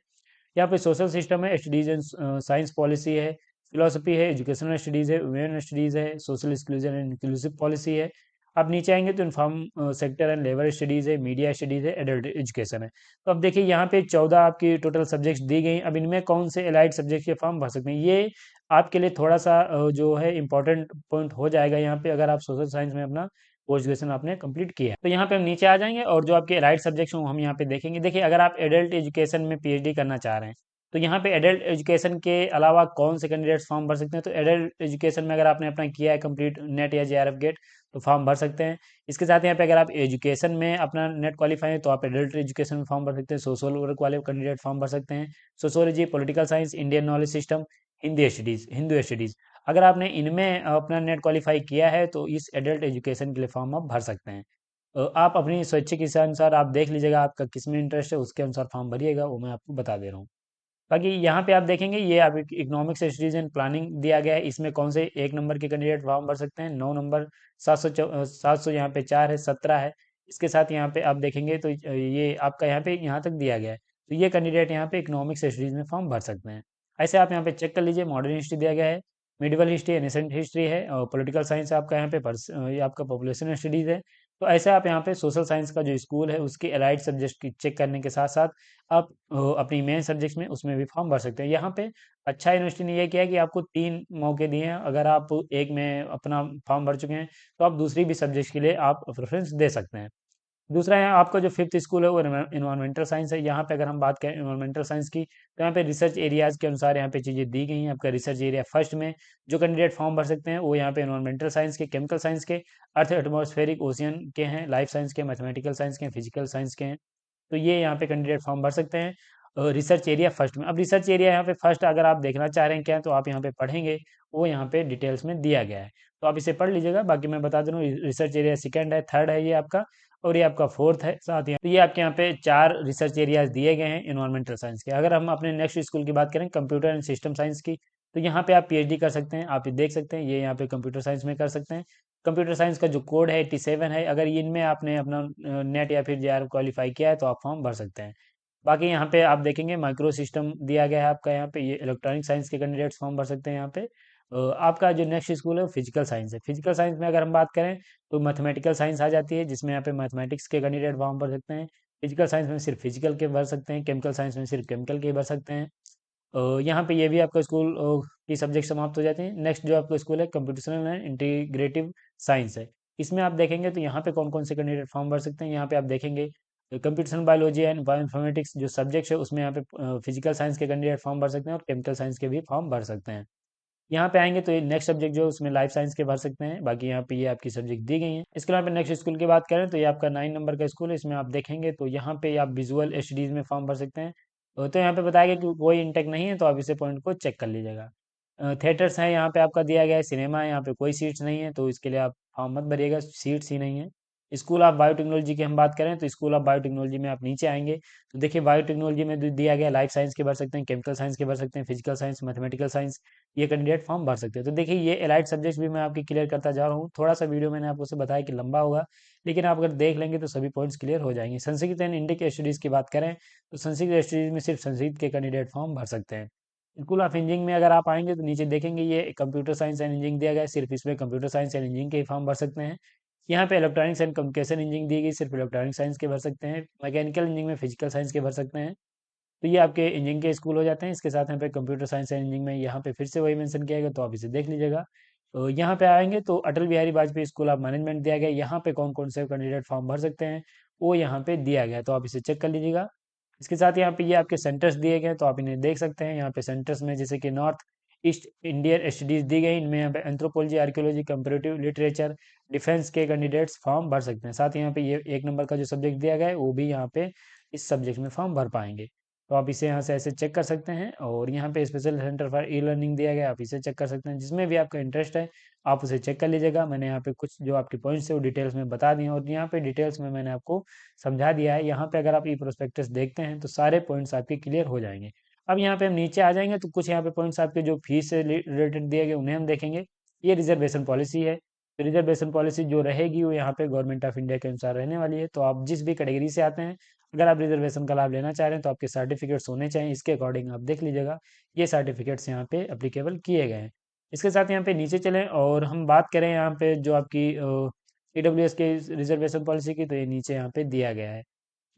यहाँ पे सोशल सिस्टम है, स्टडीज एंड साइंस पॉलिसी है, फिलोसफी है, एजुकेशनल स्टडीज है, वुमेन स्टडीज है, social exclusion and inclusive policy है। अब नीचे आएंगे तो inform sector and labour studies है, मीडिया स्टडीज है, एडल्ट एजुकेशन है। तो अब देखिए यहाँ पे 14 आपकी टोटल सब्जेक्ट्स दी गई। अब इनमें कौन से एलाइड सब्जेक्ट के फॉर्म भर सकते हैं, ये आपके लिए थोड़ा सा जो है इंपॉर्टेंट पॉइंट हो जाएगा यहाँ पे, अगर आप सोशल साइंस में अपना पोस्ट ग्रेजुएशन आपने कंप्लीट किया है। तो यहाँ पे हम नीचे आ जाएंगे और जो आपके एलाइड सब्जेक्ट्स हैं वो हम यहाँ पे देखेंगे। देखिए अगर आप एडल्ट एजुकेशन में पीएचडी करना चाह रहे हैं तो यहाँ पे एडल्ट एजुकेशन के अलावा कौन से कैंडिडेट्स फॉर्म भर सकते हैं, तो एडल्ट एजुकेशन में अगर आपने अपना किया है कंप्लीट नेट या जेआरएफ गेट तो फॉर्म भर सकते हैं। इसके साथ यहाँ पे अगर आप एजुकेशन में अपना नेट क्वालिफाई है तो आप एडल्ट एजुकेशन में फॉर्म भर सकते हैं। सोशल वर्क वाले कैंडिडेट फॉर्म भर सकते हैं, sociology, political science, Indian knowledge system, Hindu studies. अगर आपने इनमें अपना नेट क्वालिफाई किया है तो इस एडल्ट एजुकेशन के लिए फॉर्म आप भर सकते हैं। आप अपनी स्वैच्छिक इच्छा अनुसार आप देख लीजिएगा आपका किस में इंटरेस्ट है, उसके अनुसार फॉर्म भरिएगा, वो मैं आपको बता दे रहा हूँ। बाकी यहाँ पे आप देखेंगे ये आप इकोनॉमिक्स स्टडीज एंड प्लानिंग दिया गया है, इसमें कौन से 1 नंबर के कैंडिडेट फॉर्म भर सकते हैं, 9 नंबर, 700 यहाँ पे 4 है, 17 है। इसके साथ यहाँ पे आप देखेंगे तो ये आपका यहाँ पे यहाँ तक दिया गया है, तो ये कैंडिडेट यहाँ पे इकोनॉमिक्स स्टडीज में फॉर्म भर सकते हैं। ऐसे आप यहाँ पे चेक कर लीजिए, मॉडर्न हिस्ट्री दिया गया है, मिडिवल हिस्ट्री, एनिसेंट हिस्ट्री है, और पॉलिटिकल साइंस आपका यहाँ पे ये आपका पॉपुलेशन स्टडीज है, तो ऐसे आप यहाँ पे सोशल साइंस का जो स्कूल है उसके एलाइड सब्जेक्ट की चेक करने के साथ साथ आप अपनी मेन सब्जेक्ट्स में उसमें भी फॉर्म भर सकते हैं। यहाँ पे अच्छा यूनिवर्सिटी ने ये किया है कि आपको 3 मौके दिए हैं। अगर आप एक में अपना फॉर्म भर चुके हैं तो आप दूसरी भी सब्जेक्ट के लिए आप प्रेफरेंस दे सकते हैं। दूसरा है आपका जो फिफ्थ स्कूल है वो इन्वायरमेंटल साइंस है। यहाँ पे अगर हम बात करें इन्वायरमेंटल साइंस की तो यहाँ पे रिसर्च एरियाज के अनुसार यहाँ पे चीज़ें दी गई हैं। आपका रिसर्च एरिया फर्स्ट में जो कैंडिडेट फॉर्म भर सकते हैं वो यहाँ पे इन्वायरमेंटल साइंस के, केमिकल साइंस के, अर्थ एटमॉस्फेरिक ओशियन के हैं, लाइफ साइंस के, मैथमेटिकल साइंस के, फिजिकल साइंस के हैं। तो ये यहाँ पे कैंडिडेट फॉर्म भर सकते हैं रिसर्च एरिया फर्स्ट में। अब रिसर्च एरिया यहाँ पे फर्स्ट अगर आप देखना चाह रहे हैं क्या, तो आप यहाँ पे पढ़ेंगे, वो यहाँ पे डिटेल्स में दिया गया है, तो आप इसे पढ़ लीजिएगा। बाकी मैं बता दूँ रिसर्च एरिया सेकंड है, थर्ड है ये आपका, और ये आपका फोर्थ है साथ ही। तो ये आपके यहाँ पे 4 रिसर्च एरियाज दिए गए हैं इन्वायरमेंटल साइंस के। अगर हम अपने नेक्स्ट स्कूल की बात करें कंप्यूटर एंड सिस्टम साइंस की, तो यहाँ पे आप पीएचडी कर सकते हैं। आप ये देख सकते हैं ये यहाँ पे कंप्यूटर साइंस में कर सकते हैं। कंप्यूटर साइंस का जो कोड है 87 है। अगर इनमें आपने अपना नेट या फिर जेआर क्वालिफाई किया है तो आप फॉर्म भर सकते हैं। बाकी यहाँ पे आप देखेंगे माइक्रो सिस्टम दिया गया है आपका, यहाँ पे ये इलेक्ट्रॉनिक साइंस के कैंडिडेट्स फॉर्म भर सकते हैं यहाँ पे। आपका जो नेक्स्ट स्कूल है वो फिजिकल साइंस है। फिजिकल साइंस में अगर हम बात करें तो मैथमेटिकल साइंस आ जाती है, जिसमें यहाँ पे मैथमेटिक्स के कैंडिडेट फॉर्म भर सकते हैं। फिजिकल साइंस में सिर्फ फिजिकल के भर सकते हैं, केमिकल साइंस में सिर्फ केमिकल के भर सकते हैं। यहाँ पे ये भी आपका स्कूल की सब्जेक्ट समाप्त हो जाते हैं। नेक्स्ट जो आपका स्कूल है कंप्यूटेशनल एंड इंटीग्रेटिव साइंस है। इसमें आप देखेंगे तो यहाँ पे कौन कौन से कैंडिडेट फॉर्म भर सकते हैं। यहाँ पे आप देखेंगे कंप्यूटेशनल बायोलॉजी एंड बायोइन्फॉर्मेटिक्स जो सब्जेक्ट है उसमें यहाँ पे फिजिकल साइंस के कैंडिडेट फॉर्म भर सकते हैं और केमिकल साइंस के भी फॉर्म भर सकते हैं। यहाँ पे आएंगे तो ये नेक्स्ट सब्जेक्ट जो है उसमें लाइफ साइंस के भर सकते हैं। बाकी यहाँ पे ये आपकी सब्जेक्ट दी गई हैं। इसके अलावा नेक्स्ट स्कूल की बात करें तो ये आपका 9 नंबर का स्कूल है। इसमें आप देखेंगे तो यहाँ पे आप विजुअल एचडीज में फॉर्म भर सकते हैं। तो यहाँ पे बताया गया कि कोई इंटेक नहीं है, तो आप इसे पॉइंट को चेक कर लीजिएगा। थिएटर्स हैं यहाँ पे आपका दिया गया है, सिनेमा है, यहाँ पे कोई सीट्स नहीं है, तो इसके लिए आप फॉर्म मत भरिएगा, सीट्स ही नहीं है। स्कूल ऑफ बायोटेक्नोलॉजी की हम बात करें तो स्कूल ऑफ बायोटेक्नोलॉजी में आप नीचे आएंगे तो देखिए बायोटेक्नोलॉजी में दिया गया लाइफ साइंस के भर सकते हैं, केमिकल साइंस के भर सकते हैं, फिजिकल साइंस, मैथमेटिकल साइंस, ये कैंडिडेट फॉर्म भर सकते हैं। तो देखिए ये एलाइड सब्जेक्ट्स भी मैं आपकी क्लियर करता जा रहा हूँ। थोड़ा सा वीडियो मैंने आपको से बताया कि लंबा होगा, लेकिन आप अगर देख लेंगे तो सभी पॉइंट्स क्लियर हो जाएंगे। संस्कृत एंड इंडियन स्टडीज़ की बात करें तो संस्कृत स्टडीज़ में सिर्फ संस्कृत के कैंडिडेट फॉर्म भर सकते हैं। स्कूल ऑफ इंजीनियरिंग में अगर आप आएंगे तो नीचे देखेंगे ये कंप्यूटर साइंस एंड इंजीनियरिंग दिया गया है, सिर्फ इसमें कंप्यूटर साइंस एंड इंजीनियरिंग के ही फॉर्म भर सकते हैं। यहाँ पे इलेक्ट्रॉनिक्स एंड कम्युनिकेशन इंजीनियरिंग दी गई, सिर्फ इलेक्ट्रॉनिक साइंस के भर सकते हैं। मैकेनिकल इंजीनियरिंग में फिजिकल साइंस के भर सकते हैं। तो ये आपके इंजीनियरिंग के स्कूल हो जाते हैं। इसके साथ यहाँ पे कंप्यूटर साइंस एंड इंजीनियरिंग में यहाँ पे फिर से वही मेंशन किया गया, तो आप इसे देख लीजिएगा। तो यहाँ पे आएंगे तो Atal Bihari Vajpayee School of Management दिया गया। यहाँ पे कौन कौन से कैंडिडेट फॉर्म भर सकते हैं वो यहाँ पे दिया गया है, तो आप इसे चेक कर लीजिएगा। इसके साथ यहाँ पे ये आपके सेंटर्स दिए गए हैं, तो आप इन्हें देख सकते हैं। यहाँ पे सेंटर्स में जैसे कि नॉर्थ ईस्ट इंडियन स्टडीज दी गई, इनमें यहाँ पे anthropology, archaeology, comparative literature, defence के कैंडिडेट्स फॉर्म भर सकते हैं। साथ ही यहाँ पे ये 1 नंबर का जो सब्जेक्ट दिया गया है वो भी यहाँ पे इस सब्जेक्ट में फॉर्म भर पाएंगे। तो आप इसे यहाँ से ऐसे चेक कर सकते हैं। और यहाँ पे special centre for e learning दिया गया है, आप इसे चेक कर सकते हैं। जिसमें भी आपका इंटरेस्ट है आप उसे चेक कर लीजिएगा। मैंने यहाँ पे कुछ जो आपके पॉइंट्स है वो डिटेल्स में बता दिए हैं, और यहाँ पे डिटेल्स में मैंने आपको समझा दिया है। यहाँ पे अगर आप ई प्रोस्पेक्टस देखते हैं तो सारे पॉइंट्स आपके क्लियर हो जाएंगे। अब यहाँ पे हम नीचे आ जाएंगे तो कुछ यहाँ पे पॉइंट्स आपके जो फीस से रिलेटेड दिए गए उन्हें हम देखेंगे। ये रिजर्वेशन पॉलिसी है। तो रिजर्वेशन पॉलिसी जो रहेगी वो यहाँ पे गवर्नमेंट ऑफ इंडिया के अनुसार रहने वाली है। तो आप जिस भी कैटेगरी से आते हैं, अगर आप रिजर्वेशन का लाभ लेना चाह रहे हैं तो आपके सर्टिफिकेट्स होने चाहिए, इसके अकॉर्डिंग आप देख लीजिएगा। ये सर्टिफिकेट्स यहाँ पे अप्लीकेबल किए गए हैं। इसके साथ यहाँ पे नीचे चलें और हम बात करें यहाँ पे जो आपकी ईडब्ल्यूएस के रिजर्वेशन पॉलिसी की, तो ये नीचे यहाँ पे दिया गया है।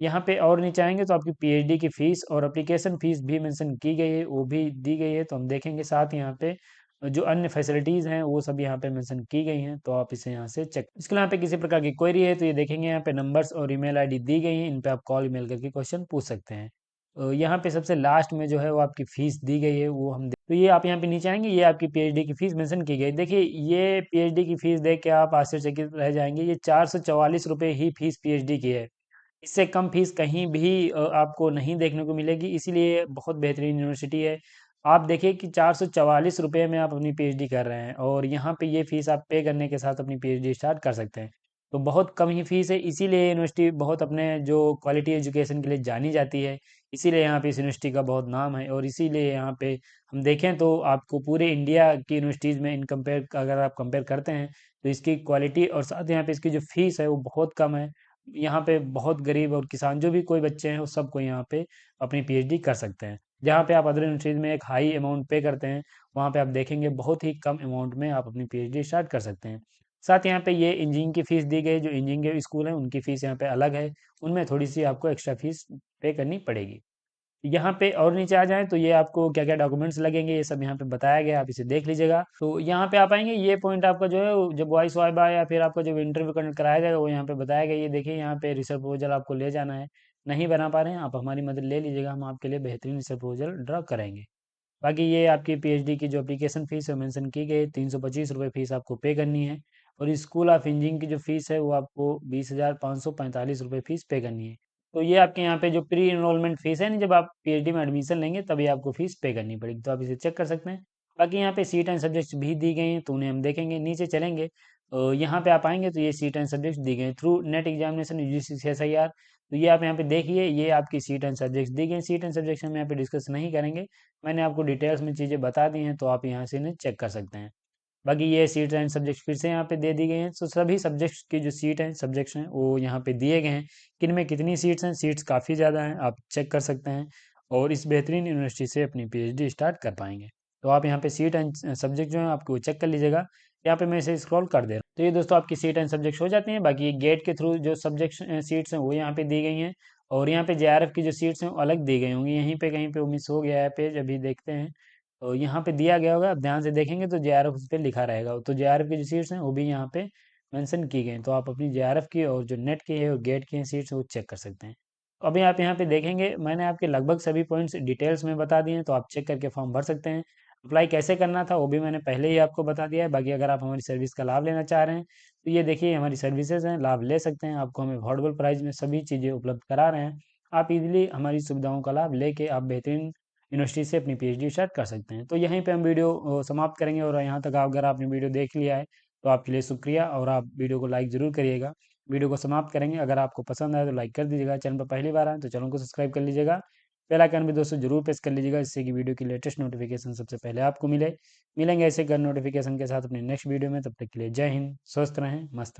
यहाँ पे और नीचे आएंगे तो आपकी पीएचडी की फीस और एप्लीकेशन फीस भी मेंशन की गई है, वो भी दी गई है, तो हम देखेंगे। साथ यहाँ पे जो अन्य फैसिलिटीज़ हैं वो सब यहाँ पे मेंशन की गई हैं, तो आप इसे यहाँ से चेक। इसके अलावा यहाँ पे किसी प्रकार की क्वेरी है तो ये देखेंगे, यहाँ पे नंबर्स और ईमेल आईडी दी गई हैं, इन पे आप कॉल ईमेल करके क्वेश्चन पूछ सकते हैं। यहाँ पे सबसे लास्ट में जो है वो आपकी फीस दी गई है, वो हम तो ये आप यहाँ पे नीचे आएंगे, ये आपकी पीएचडी की फीस मेंशन की गई। देखिए ये पीएचडी की फीस देख के आप आश्चर्यचकित रह जाएंगे, ये 444 रुपये ही फीस पीएचडी की है। इससे कम फीस कहीं भी आपको नहीं देखने को मिलेगी, इसीलिए बहुत बेहतरीन यूनिवर्सिटी है। आप देखिए कि 444 रुपये में आप अपनी पीएचडी कर रहे हैं, और यहाँ पे ये फीस आप पे करने के साथ अपनी पीएचडी स्टार्ट कर सकते हैं। तो बहुत कम ही फीस है, इसीलिए यूनिवर्सिटी बहुत अपने जो क्वालिटी एजुकेशन के लिए जानी जाती है। इसीलिए यहाँ पे इस यूनिवर्सिटी का बहुत नाम है, और इसीलिए यहाँ पे हम देखें तो आपको पूरे इंडिया की यूनिवर्सिटीज़ में इन कंपेयर अगर आप कंपेयर करते हैं तो इसकी क्वालिटी और साथ यहाँ पे इसकी जो फीस है वो बहुत कम है। यहाँ पे बहुत गरीब और किसान जो भी कोई बच्चे हैं वो सबको यहाँ पे अपनी पीएचडी कर सकते हैं। जहाँ पे आप अदर यूनिवर्सिटीज़ में एक हाई अमाउंट पे करते हैं, वहाँ पे आप देखेंगे बहुत ही कम अमाउंट में आप अपनी पीएचडी स्टार्ट कर सकते हैं। साथ यहाँ पे ये इंजीनियरिंग की फ़ीस दी गई, जो इंजीनियरिंग के स्कूल हैं उनकी फ़ीस यहाँ पे अलग है, उनमें थोड़ी-सी आपको एक्स्ट्रा फ़ीस पे करनी पड़ेगी। यहाँ पे और नीचे आ जाएँ तो ये आपको क्या-क्या डॉक्यूमेंट्स लगेंगे ये सब यहाँ पे बताया गया है, आप इसे देख लीजिएगा। तो यहाँ पे आप आएँगे ये पॉइंट आपका जो है वो जब वॉइस वाइवा या फिर आपका जब इंटरव्यू कंडक्ट कराया जाएगा वो यहाँ पे बताया गया है। ये देखिए यहाँ पे रिसर्च प्रपोज़ल आपको ले जाना है, नहीं बना पा रहे हैं आप हमारी मदद ले लीजिएगा, हम आपके लिए बेहतरीन रिसर्च प्रपोज़ल ड्रा कराएँगे। बाकी ये आपकी पीएचडी की जो एप्लीकेशन फ़ीस है मेंशन की गई है, ₹325 फ़ीस आपको पे करनी है और स्कूल ऑफ इंजीनियरिंग की जो फ़ीस है वो आपको ₹20,545 फ़ीस पे करनी है। तो ये आपके यहाँ पे जो प्री एनरोलमेंट फ़ीस है ना जब आप पीएचडी में एडमिशन लेंगे तभी आपको फ़ीस पे करनी पड़ेगी, तो आप इसे चेक कर सकते हैं। बाकी यहाँ पे सीट एंड सब्जेक्ट्स भी दी गई हैं, तो उन्हें हम देखेंगे, नीचे चलेंगे यहाँ पे आप आएँगे तो ये सीट एंड सब्जेक्ट्स दी गई हैं through net examination UGC CSIR. तो ये आप यहाँ पे देखिए, ये आपकी सीट एंड सब्जेक्ट्स दी गई हैं। सीट एंड सब्जेक्ट्स हम यहाँ पे डिस्कस नहीं करेंगे, मैंने आपको डिटेल्स में चीज़ें बता दी हैं, तो आप यहाँ से इन्हें चेक कर सकते हैं। बाकी ये सीट्स एंड सब्जेक्ट्स फिर से यहाँ पे दे दी गई हैं, तो सभी सब्जेक्ट्स की जो सीट हैं, सब्जेक्ट्स हैं, वो यहाँ पे दिए गए हैं। किन में कितनी सीट्स हैं, सीट्स काफ़ी ज़्यादा हैं, आप चेक कर सकते हैं और इस बेहतरीन यूनिवर्सिटी से अपनी पीएचडी स्टार्ट कर पाएँगे। तो आप यहाँ पे सीट एंड सब्जेक्ट जो हैं आपको चेक कर लीजिएगा, यहाँ पे मैं इसे स्क्रॉल कर दे रहा हूँ। तो ये दोस्तों आपकी सीट एंड सब्जेक्ट्स हो जाती हैं, बाकी ये गेट के थ्रू जो सब्जेक्ट्स सीट्स हैं वो यहाँ पे दी गई हैं और यहाँ पे जेआरएफ की जो सीट्स हैं वो अलग दी गई होंगी, यहीं पे कहीं पे वो मिस हो गया है पेज, अभी देखते हैं। तो यहाँ पे दिया गया होगा, आप ध्यान से देखेंगे तो जेआरएफ उस पे लिखा रहेगा, तो जेआरएफ की जो सीट्स हैं वो भी यहाँ पे मेंशन की गई हैं, तो आप अपनी जेआरएफ की और जो नेट की है और गेट की हैं सीट्स वो चेक कर सकते हैं। तो अभी आप यहाँ पे देखेंगे मैंने आपके लगभग सभी पॉइंट्स डिटेल्स में बता दिए हैं, तो आप चेक करके फॉर्म भर सकते हैं। अप्लाई कैसे करना था वो भी मैंने पहले ही आपको बता दिया है, बाकी अगर आप हमारी सर्विस का लाभ लेना चाह रहे हैं तो ये देखिए हमारी सर्विसेज हैं, लाभ ले सकते हैं, आपको हम अफोर्डेबल प्राइस में सभी चीज़ें उपलब्ध करा रहे हैं। आप इजीली हमारी सुविधाओं का लाभ लेके आप बेहतरीन यूनिवर्सिटी से अपनी पीएचडी स्टार्ट कर सकते हैं। तो यहीं पे हम वीडियो समाप्त करेंगे और यहाँ तक अगर आपने वीडियो देख लिया है तो आपके लिए शुक्रिया और आप वीडियो को लाइक ज़रूर करिएगा। वीडियो को समाप्त करेंगे, अगर आपको पसंद आए तो लाइक कर दीजिएगा, चैनल पर पहली बार आए तो चैनल को सब्सक्राइब कर लीजिएगा, बेल आइकन भी दोस्तों ज़रूर प्रेस कर लीजिएगा जिससे कि वीडियो की लेटेस्ट नोटिफिकेशन सबसे पहले आपको मिले। मिलेंगे ऐसे कर नोटिफिकेशन के साथ अपने नेक्स्ट वीडियो में, तब तक के लिए जय हिंद, स्वस्थ रहें, मस्त रहें।